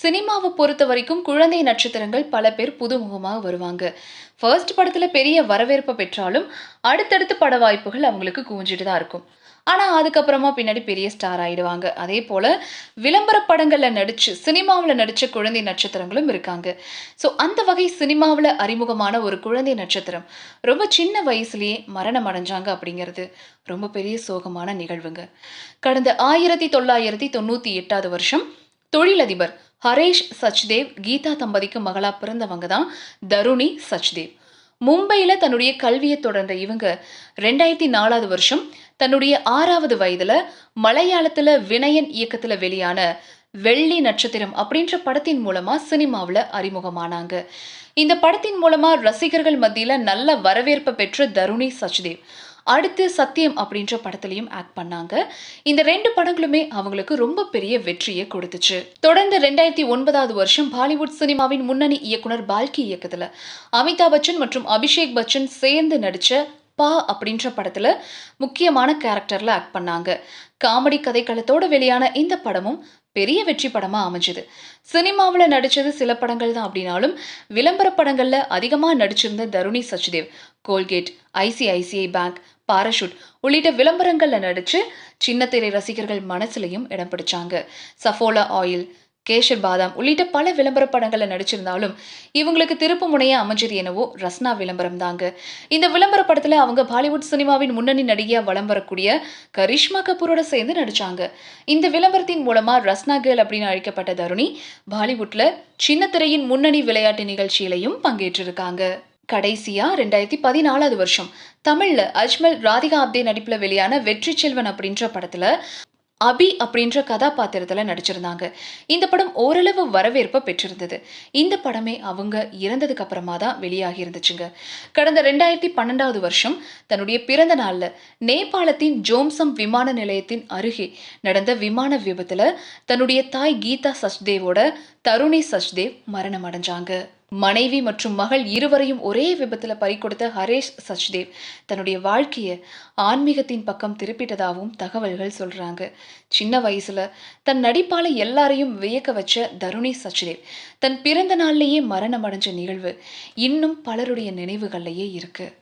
சினிமாவை பொறுத்த வரைக்கும் குழந்தை நட்சத்திரங்கள் பல பேர் புதுமுகமாக வருவாங்க. ஃபர்ஸ்ட் படத்துல பெரிய வரவேற்பை பெற்றாலும் அடுத்தடுத்து பட வாய்ப்புகள் அவங்களுக்கு குவிஞ்சிட்டு தான் இருக்கும். ஆனா அதுக்கப்புறமா பின்னாடி பெரிய ஸ்டார் ஆயிடுவாங்க. அதே போல விளம்பர படங்கள்ல நடிச்சு சினிமாவில் நடிச்ச குழந்தை நட்சத்திரங்களும் இருக்காங்க. ஸோ அந்த வகை சினிமாவில் அறிமுகமான ஒரு குழந்தை நட்சத்திரம் ரொம்ப சின்ன வயசுலயே மரணம் அடைஞ்சாங்க அப்படிங்கிறது ரொம்ப பெரிய சோகமான நிகழ்வுங்க. கடந்த 1998 வருஷம் தொழிலதிபர் ஹரேஷ் சச்தேவ் கீதா தம்பதிக்கு மகளா பிறந்தவங்க தான் தருணி சச்தேவ். மும்பையில தன்னுடைய கல்வியை தொடர்ந்த இவங்க 2004 வருஷம் தன்னுடைய 6வது வயதுல மலையாளத்துல வினயன் இயக்கத்துல வெளியான வெள்ளி நட்சத்திரம் அப்படின்ற படத்தின் மூலமா சினிமாவில் அறிமுகமானாங்க. இந்த படத்தின் மூலமா ரசிகர்கள் மத்தியில நல்ல வரவேற்பை பெற்ற தருணி சச்தேவ் அடுத்து சத்தியம் அப்படின்ற படத்திலையும் ஆக்ட் பண்ணாங்க. இந்த 2 படங்களுமே அவங்களுக்கு ரொம்ப பெரிய வெற்றியை கொடுத்துச்சு. தொடர்ந்து 2009 வருஷம் பாலிவுட் சினிமாவின் முன்னணி இயக்குனர் பால்கி இயக்கத்துல அமிதாப் பச்சன் மற்றும் அபிஷேக் பச்சன் சேர்ந்து நடிச்ச பா அப்படின்ற படத்துல முக்கியமான கேரக்டர்ல ஆக்ட் பண்ணாங்க. காமெடி கதைக்களத்தோட வெளியான இந்த படமும் பெரிய வெற்றி படமா அமைஞ்சது. சினிமாவில் நடிச்சது சில படங்கள் தான் அப்படின்னாலும் விளம்பர படங்கள்ல அதிகமா நடிச்சிருந்த Taruni Sachdev Colgate, ICICI bank, Parachute உள்ளிட்ட விளம்பரங்கள்ல நடிச்சு சின்ன திரை ரசிகர்கள் மனசுலையும் இடம் பிடிச்சாங்க. சஃபோலா ஆயில், கேஷர் பாதாம் உள்ளிட்ட பல விளம்பர படங்கள்ல நடிச்சிருந்தாலும் இவங்களுக்கு திருப்பு முனையா அமைஞ்சது என்னவோ ரஸ்னா விளம்பரம் தாங்க. இந்த விளம்பர படத்துல அவங்க பாலிவுட் சினிமாவின் முன்னணி நடிகையா வலம் வரக்கூடிய கரிஷ்மா கபூரோட சேர்ந்து நடிச்சாங்க. இந்த விளம்பரத்தின் மூலமா ரஸ்னா கேர்ள் அப்படின்னு அழைக்கப்பட்ட தருணி பாலிவுட்ல சின்ன திரையின் முன்னணி விளையாட்டு நிகழ்ச்சியிலையும் பங்கேற்றிருக்காங்க. கடைசியா 2014 வருஷம் தமிழ்ல அஜ்மல் ராதிகா ஆப்தே நடிப்புல வெளியான வெற்றி செல்வன் அப்படின்ற படத்துல அபி அப்படின்ற கதாபாத்திரத்துல நடிச்சிருந்தாங்க. இந்த படம் ஓரளவு வரவேற்பை பெற்றிருந்தது. இந்த படமே அவங்க இறந்ததுக்கு அப்புறமா தான் வெளியாகி இருந்துச்சுங்க. கடந்த 2012 வருஷம் தன்னுடைய பிறந்த நாள்ல நேபாளத்தின் ஜோம்சம் விமான நிலையத்தின் அருகே நடந்த விமான விபத்துல தன்னுடைய தாய் கீதா சச்தேவோட தருணி சச்தேவ் மரணம் அடைஞ்சாங்க. மனைவி மற்றும் மகள் இருவரையும் ஒரே விபத்துல பறிகொடுத்த ஹரேஷ் சச்தேவ் தன்னுடைய வாழ்க்கைய ஆன்மீகத்தின் பக்கம் திருப்பிட்டதாகவும் தகவல்கள் சொல்றாங்க. சின்ன வயசுல தன் நடிப்பால எல்லாரையும் வியக்க வச்ச தருணி சச்தேவ் தன் பிறந்த நாள்லயே மரணம் அடைஞ்ச நிகழ்வு இன்னும் பலருடைய நினைவுகள்லயே இருக்கு.